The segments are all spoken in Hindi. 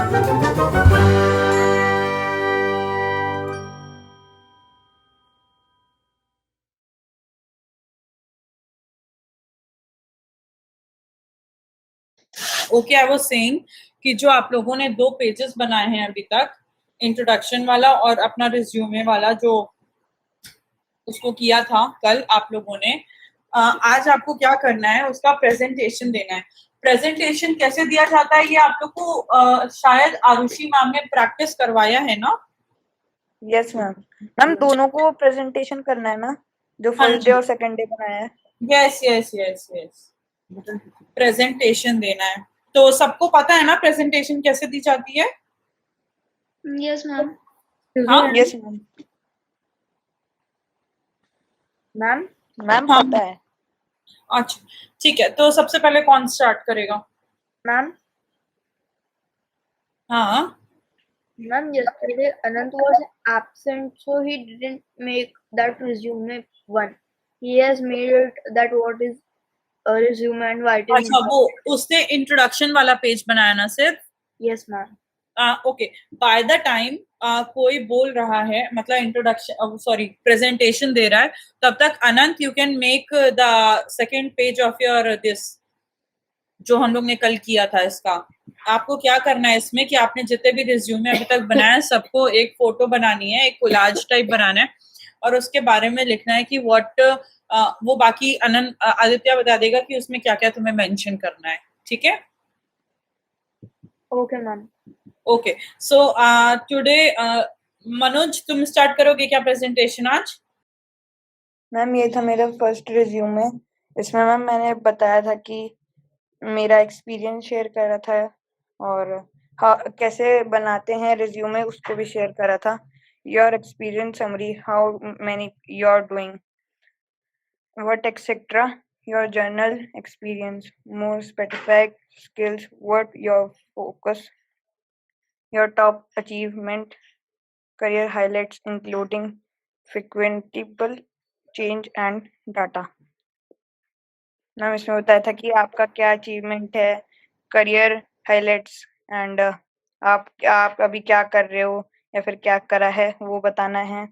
ओके, आई वाज सेइंग कि जो आप लोगों ने 2 पेजेस बनाए हैं अभी तक, इंट्रोडक्शन वाला और अपना रिज्यूमे वाला, जो उसको किया था कल आप लोगों ने, आज आपको क्या करना है, उसका प्रेजेंटेशन देना है। प्रेजेंटेशन कैसे दिया जाता है ये आप लोग को शायद आरुषि मैम ने प्रैक्टिस करवाया है ना? Yes ma'am. मैम दोनों को प्रेजेंटेशन करना है ना, जो हाँ फर्स्ट डे जी, और सेकंड डे बनाया है। Yes yes yes yes, presentation देना है। तो सबको पता है ना प्रेजेंटेशन कैसे दी जाती है? Yes ma'am. हाँ यस मैम। मैम मैम हाँ, पता है। अच्छा ठीक है, तो सबसे पहले कौन स्टार्ट करेगा? मैम हाँ Ma'am, yesterday Anant was absent, so he didn't make that resume one. He has made it that what is a resume and why it is अच्छा, वो important. उसने इंट्रोडक्शन वाला पेज बनाया ना सिर्फ? Yes, ma'am. Okay, by the time कोई बोल रहा है, मतलब इंट्रोडक्शन सॉरी प्रेजेंटेशन दे रहा है, तब तक Anant you can make the second page of your this, जो हम लोग ने कल किया था इसका। आपको क्या करना है इसमें कि आपने जितने भी रिज्यूमे अभी तक बनाया सबको एक फोटो बनानी है, एक कोलाज टाइप बनाना है, और उसके बारे में लिखना है कि व्हाट, वो बाकी अनंत आदित्य बता देगा कि उसमें क्या क्या तुम्हें मेंशन करना है, ठीक है? Okay, ma'am. Okay, so today Manoj तुम स्टार्ट करोगे क्या प्रेजेंटेशन आज? मैम ये था मेरा फर्स्ट रिज्यूमे। इसमें मैम मैंने बताया था कि मेरा एक्सपीरियंस शेयर करा था और कैसे बनाते हैं रिज्यूमे उसको भी शेयर करा था। Your experience summary, how many you are doing, what etc. Your journal experience, more specific skills, what your focus, your top achievement, career highlights including frequentable change and data. Ma'am इसमें बताया था कि आपका क्या अचीवमेंट है, करियर हाइलाइट्स एंड आप अभी क्या कर रहे हो या फिर क्या करा है वो बताना है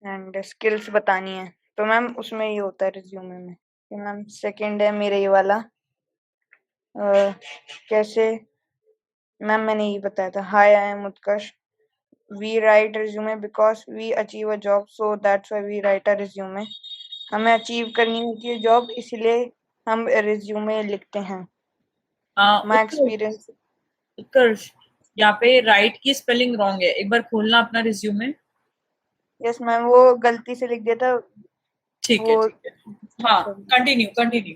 एंड स्किल्स बतानी है। तो मैम उसमें ये होता है रिज्यूमे में। तो मैम सेकंड है मेरा ये वाला, कैसे मैम मैंने ये बताया था, hi I am Utkarsh, we write resume because we achieve a job, so that's why we write a resume. हमें अचीव करनी होती है जॉब, इसलिए हम रिज्यूमे लिखते हैं। My experience. उत्कर्ष, यहाँ पे राइट की स्पेलिंग रॉन्ग है, एक बार खोलना अपना रिज्यूमे। यस मैम, वो गलती से लिख दिया था ठीक है वो। ठीक है, हाँ continue continue.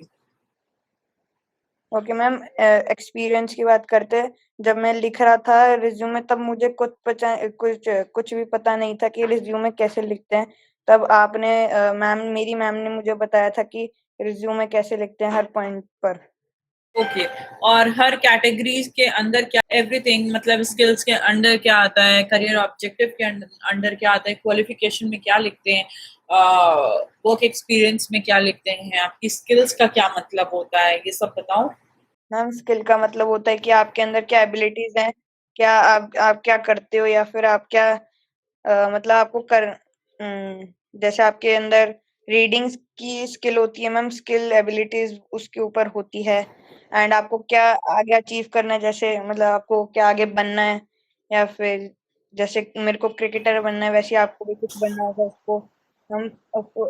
Okay ma'am, experience की बात करते हैं। जब मैं लिख रहा था रिज्यूमे तब मुझे कुछ भी पता नहीं था कि रिज्यूमे कैसे लिखते हैं। तब आपने मेरी मैम ने मुझे बताया था कि रिज्यूमे कैसे लिखते हैं हर पॉइंट पर। ओके, और हर कैटेगरीज के अंदर क्या, एवरीथिंग मतलब स्किल्स के अंडर क्या आता है, करियर ऑब्जेक्टिव के अंडर क्या आता है, क्वालिफिकेशन में क्या लिखते हैं, वर्क एक्सपीरियंस में क्या लिखते हैं, आपकी स्किल्स का क्या मतलब होता है, ये सब बताओ। मैम स्किल का मतलब होता है कि आपके अंदर क्या एबिलिटीज हैं, क्या आप क्या करते हो, या फिर आप क्या मतलब आपको जैसे आपके अंदर रीडिंग की स्किल होती है मैम, स्किल एबिलिटीज उसके ऊपर होती है। एंड आपको क्या आगे अचीव करना है, जैसे मतलब आपको क्या आगे बनना है, या फिर जैसे मेरे को क्रिकेटर बनना है वैसे आपको भी कुछ बनना होगा। हम उसको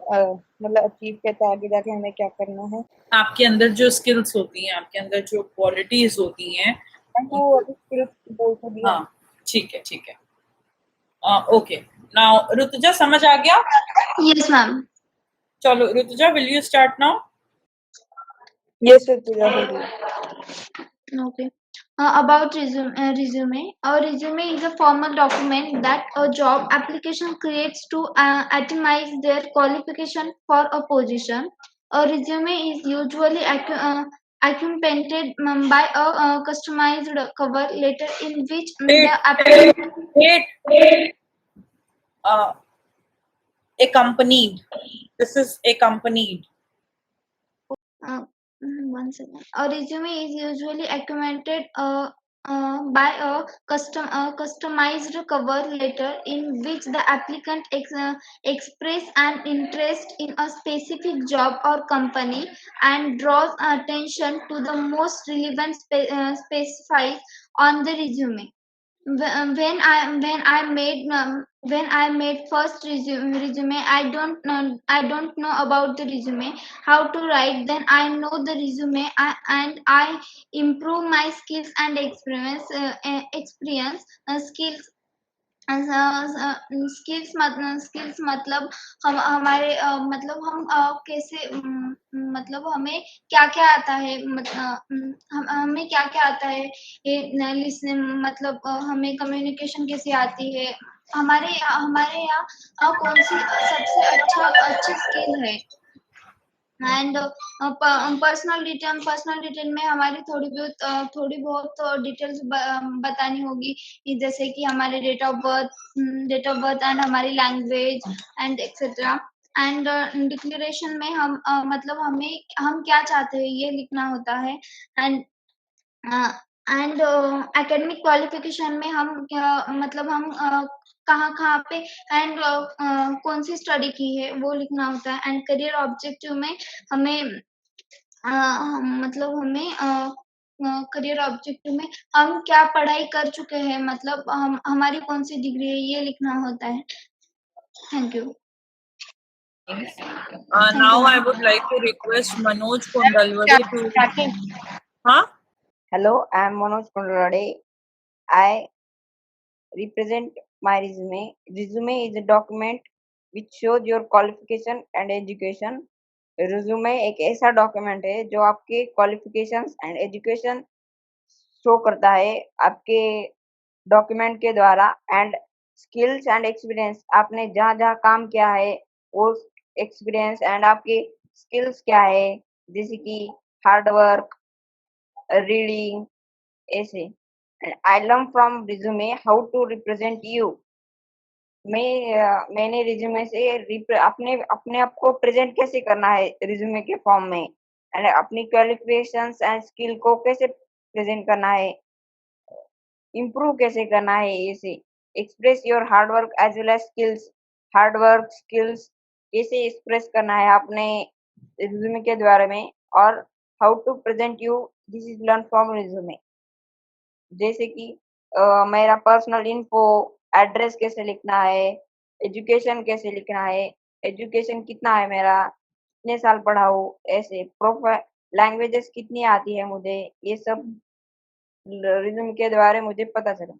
मतलब अचीव करते आगे जाके हमें क्या करना है। आपके अंदर जो स्किल्स होती हैं, आपके अंदर जो क्वालिटीज होती हैं, वो उनको, अभी स्किल्स बोल तो दिया। हाँ ठीक है ठीक है। ओके, नाउ ऋतुजा समझ आ गया? Yes, ma'am. चलो Rutuja, will you start now? ये सर तुझा हो गया। Okay. About resume. Our resume is a formal document that a job application creates to itemize their qualification for a position. A resume is usually accompanied by a customized cover letter in which the applicant. Wait, accompanied. This is accompanied. Uh, 1 second. A resume is usually accompanied by a customized cover letter in which the applicant express an interest in a specific job or company and draws attention to the most relevant specifies on the resume. When I made first resume, I don't know about the resume, how to write. Then I know the resume, and I improve my skills and skills skills मतलब हम हमारे मतलब हम कैसे मतलब हमें क्या क्या आता है हमें क्या क्या आता है ये लिसनिंग मतलब हमें कम्युनिकेशन कैसे आती है हमारे यहाँ कौन सी सबसे अच्छी स्किल है एंड पर्सनल डिटेल में हमारी थोड़ी बहुत डिटेल्स बतानी होगी जैसे कि हमारे डेट ऑफ बर्थ एंड हमारी language and etcetera and declaration में हम मतलब हम क्या चाहते हैं ये लिखना होता है एंड एंड एकेडमिक क्वालिफिकेशन में हम मतलब हम कहाँ कहाँ पे एंड कौन सी स्टडी की है वो लिखना होता है एंड करियर ऑब्जेक्टिव में हमें मतलब हमें करियर ऑब्जेक्टिव में हम क्या पढ़ाई कर चुके हैं मतलब हमारी कौन सी डिग्री है ये लिखना होता है thank you Now I would like to request Manoj Kundalwade to. Huh? Hello, I am Manoj Kundalwade. I represent my resume. Resume is a document which shows your qualification and education. Resume एक ऐसा डॉक्यूमेंट है जो आपके क्वालिफिकेशंस एंड एजुकेशन शो करता है आपके डॉक्यूमेंट के द्वारा एंड स्किल्स एंड एक्सपीरियंस आपने जहाँ जहाँ काम किया है वो एक्सपीरियंस एंड आपके स्किल्स क्या है जैसे कि हार्ड वर्क रीडिंग ऐसे I learn from resume how to represent you मैंने रिज्यूमे से अपने अपने आप को प्रेजेंट कैसे करना है रिज्यूमे के फॉर्म में एंड अपनी क्वालिफिकेशंस एंड स्किल को कैसे प्रेजेंट करना है इम्प्रूव कैसे करना है ऐसे express your hard work as well as skills hard work skills कैसे एक्सप्रेस करना है अपने रिज्यूमे के द्वारा में और how to present you this is learn from resume जैसे कि मेरा पर्सनल इन्फो एड्रेस कैसे लिखना है एजुकेशन कैसे लिखना है एजुकेशन कितना है मेरा कितने साल पढ़ा हूँ ऐसे प्रोफाइल लैंग्वेजेस कितनी आती है मुझे ये सब रिज्यूम के द्वारा मुझे पता चला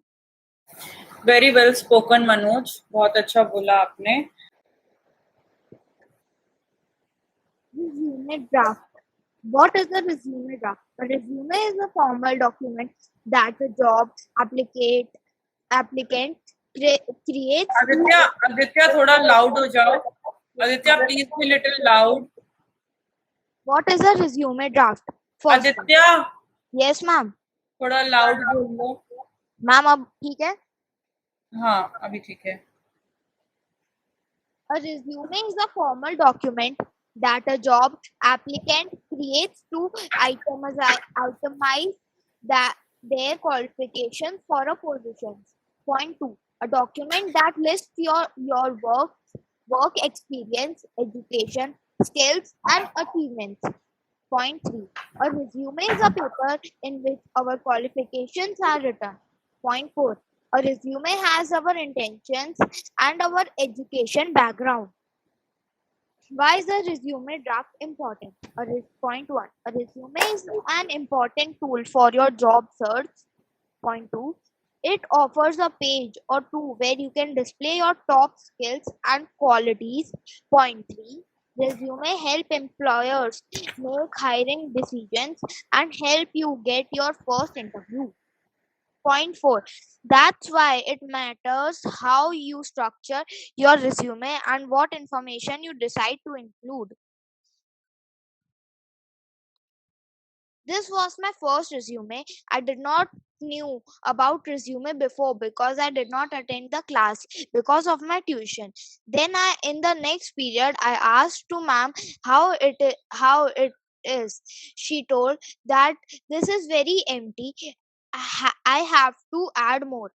Very well spoken, Manoj. बहुत अच्छा बोला आपने. Resume draft. What is a resume draft? A resume is a formal document that a job applicant creates. Aditya थोड़ा loud हो जाओ. Aditya, please be little loud. What is a resume draft? First Aditya. one. Yes, ma'am. थोड़ा loud बोल लो. मैम अब ठीक है? हाँ, अभी ठीक है. A resume is a formal document that a job applicant creates to itemize their qualifications for a position. Point 2. A document that lists your work experience, education, skills, and achievements. Point 3. A resume is a paper in which our qualifications are written. Point 4. A resume has our intentions and our education background. Why is a resume draft important? Point 1. A resume is an important tool for your job search. Point 2. It offers a page or two where you can display your top skills and qualities. Point 3. Resume help employers make hiring decisions and help you get your first interview. Point 4. That's why it matters how you structure your resume and what information you decide to include. This was my first resume. I did not knew about resume before because I did not attend the class because of my tuition. Then in the next period I asked to ma'am how it is. She told that this is very empty I have to add more.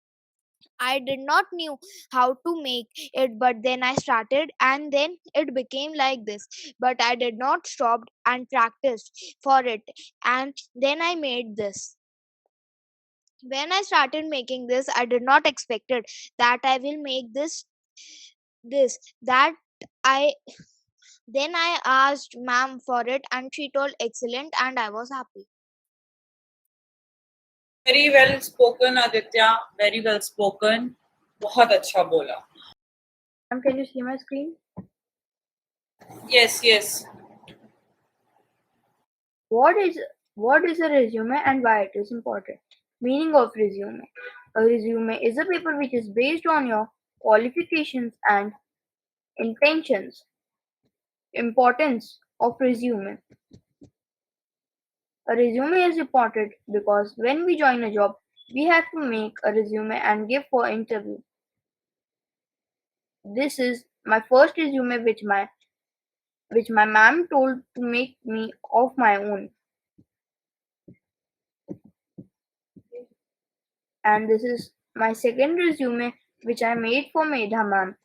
I did not knew how to make it, but then I started and then it became like this. But I did not stop and practiced for it, and then I made this. When I started making this, I did not expected that I will make this that I then I asked ma'am for it and she told excellent and I was happy. Very well spoken Aditya, very well spoken, बहुत अच्छा बोला. Ma'am, can you see my screen? Yes, yes. What is a resume and why it is important? Meaning of resume. A resume is a paper which is based on your qualifications and intentions. Importance of resume. A resume is important because when we join a job, we have to make a resume and give for interview. This is my first resume which my ma'am told to make me of my own. And this is my second resume which I made for Medha ma'am.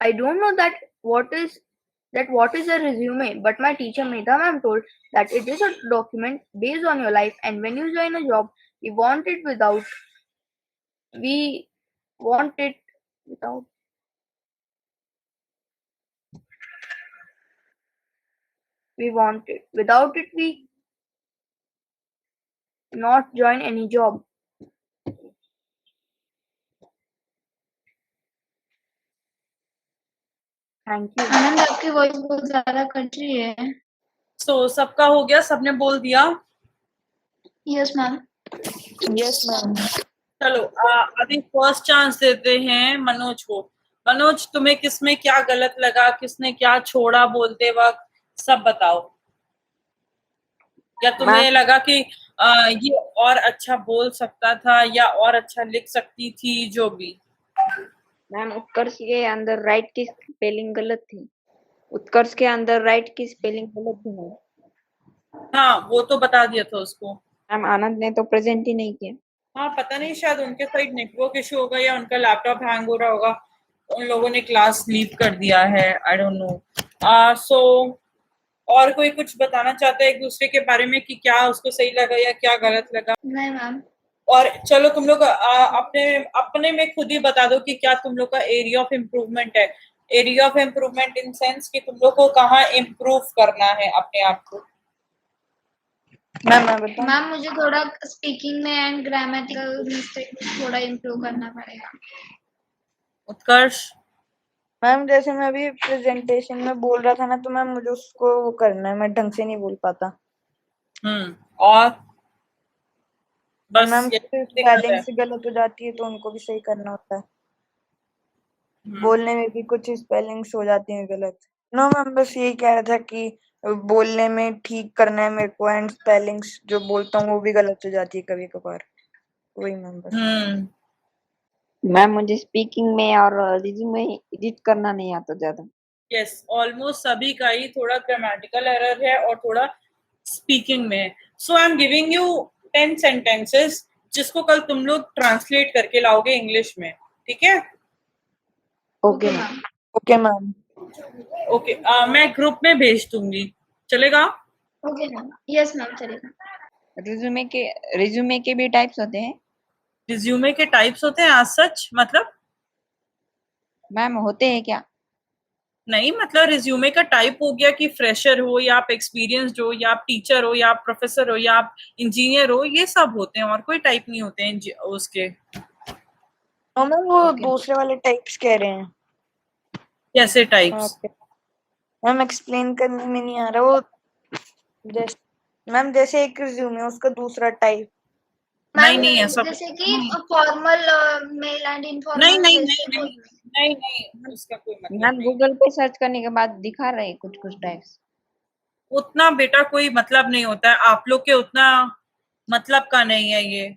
I don't know what is a resume, but my teacher Medha ma'am told that it is a document based on your life, and when you join a job, we want it without we want it without we want it without it we not join any job. Thank you. आनंद आपकी वॉइस बहुत ज्यादा कट रही है. So सबका हो गया, सबने बोल दिया. Yes ma'am. Yes ma'am. चलो अभी फर्स्ट चांस देते हैं मनोज को. मनोज, तुम्हें किसमें क्या गलत लगा, किसने क्या छोड़ा बोलते वक्त, सब बताओ. या तुम्हें लगा कि ये और अच्छा बोल सकता था या और अच्छा लिख सकती थी, जो भी. मैम, उत्कर्ष के अंदर राइट की स्पेलिंग गलत थी. उत्कर्ष के अंदर राइट की स्पेलिंग गलत थी मैम. हाँ, वो तो बता दिया था उसको. मैम, आनंद ने तो प्रेजेंट ही नहीं किया. हाँ, पता नहीं, शायद उनके साइड नेटवर्क इशू होगा या उनका लैपटॉप हैंग हो रहा होगा. उन लोगों ने क्लास लीव कर दिया है. I don't know. सो और कोई कुछ बताना चाहता है एक दूसरे के बारे में कि क्या उसको सही लगा या क्या गलत लगा? नहीं मैम. और चलो तुम लोग अपने अपने में खुद ही बता दो कि क्या तुम लोग का एरिया ऑफ इम्प्रूवमेंट है. Area of improvement in sense कि तुम लोग को कहाँ इम्प्रूव करना है अपने आप को. मैम मैं बताऊं? मैम मुझे थोड़ा स्पीकिंग में एंड ग्रामेटिकल मिस्टेक थोड़ा इम्प्रूव करना पड़ेगा. उत्कर्ष? मैम जैसे मैं अभी प्रेजेंटेशन में बोल रहा था ना, तो मैम मुझे उसको वो करना है, मैं ढंग से नहीं बोल पाता. और बस मैम ये स्पेलिंग से गलत हो जाती है तो उनको भी सही करना होता है. बोलने में भी कुछ स्पेलिंग्स हो जाती हैं गलत. नो मैम, बस यही कह रहा था कि बोलने में ठीक करना है मेरे को, एंड स्पेलिंग्स जो बोलता हूँ वो भी गलत हो जाती है कभी कभार. वही मैम बस. मैम, मुझे स्पीकिंग में और रिज्यूमे एडिट करना नहीं आता ज्यादा. यस, ऑलमोस्ट सभी का ही थोड़ा ग्रामेटिकल एरर है और थोड़ा स्पीकिंग में है. So I am giving you 10 sentences जिसको कल तुम लोग ट्रांसलेट करके लाओगे इंग्लिश में. ठीक है? Okay ma'am. Okay ma'am. Okay, मैं ग्रुप में भेज दूंगी, चलेगा? Okay ma'am. यस मैम, चलेगा. रिज्यूमे के भी टाइप्स होते हैं? रिज्यूमे के टाइप्स होते हैं आज सच? मतलब मैम, होते हैं क्या? नहीं, मतलब रिज्यूमे का टाइप हो गया कि फ्रेशर हो या आप एक्सपीरियंस्ड हो या आप टीचर हो या आप प्रोफेसर हो या आप इंजीनियर हो, ये सब होते हैं और कोई टाइप नहीं होते हैं उसके. मैम वो दूसरे वाले टाइप्स कह रहे हैं. कैसे टाइप्स? मैम एक्सप्लेन करने में नहीं आ रहा वो. मैम जैसे एक रिज्यूमे उसका दूसरा टाइप. नहीं ऐसा जैसे कि फॉर्मल मेल एंड इनफॉर्मल. नहीं, उसका कोई मतलब मैम, नहीं. गूगल पे सर्च करने के बाद दिखा रहे हैं कुछ टाइप्स. उतना बेटा कोई मतलब नहीं होता है, आप लोग के उतना मतलब का नहीं है ये.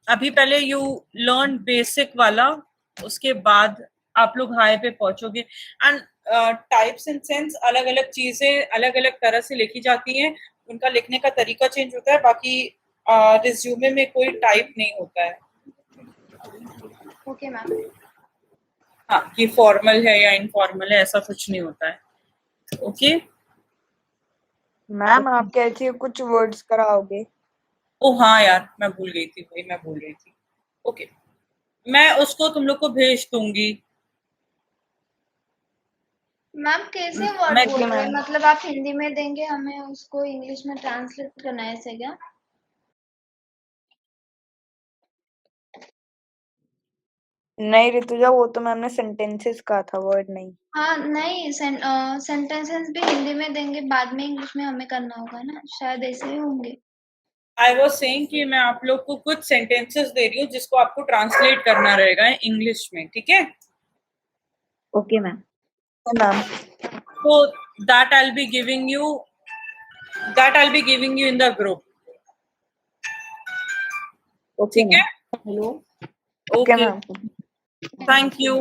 अभी पहले यू लर्न बेसिक वाला, उसके बाद आप लोग हाई पे पहुंचोगे. एंड टाइप्स इन सेंस अलग अलग चीजें अलग अलग तरह से लिखी जाती हैं, उनका लिखने का तरीका चेंज होता है, बाकी रिज्यूमे में कोई टाइप नहीं होता है। Okay ma'am. हाँ, कि फॉर्मल है या इनफॉर्मल है ऐसा कुछ नहीं होता है। ओके मैम आप कहती हो कुछ वर्ड्स कराओगे? ओ हाँ यार, मैं भूल गई थी भाई, मैं भूल गई थी। ओके, मैं उसको तुम लोग को भेज दूंगी। मैम कैसे वर्ड मैं बोल रहे हैं, मैम मतलब आप हिंदी में देंगे हमें उसको इंग्लिश में ट्रांसलेट करना है ऐसे क्या? नहीं ऋतुजा, वो तो मैम ने सेंटेंसेस कहा था, वर्ड नहीं। हाँ नहीं, सेंटेंसेस भी हिंदी में देंगे, बाद में इंग्लिश में हमें करना होगा ना, शायद ऐसे ही होंगे। आई वॉज सेइंग कि मैं आप लोग को कुछ सेंटेंसेस दे रही हूँ जिसको आपको ट्रांसलेट करना रहेगा इंग्लिश में, ठीक है? Okay ma'am. Ma'am So that I'll be giving you in the group. Okay ठीक है? Ma'am. Hello. Okay Okay. Ma'am. Thank you.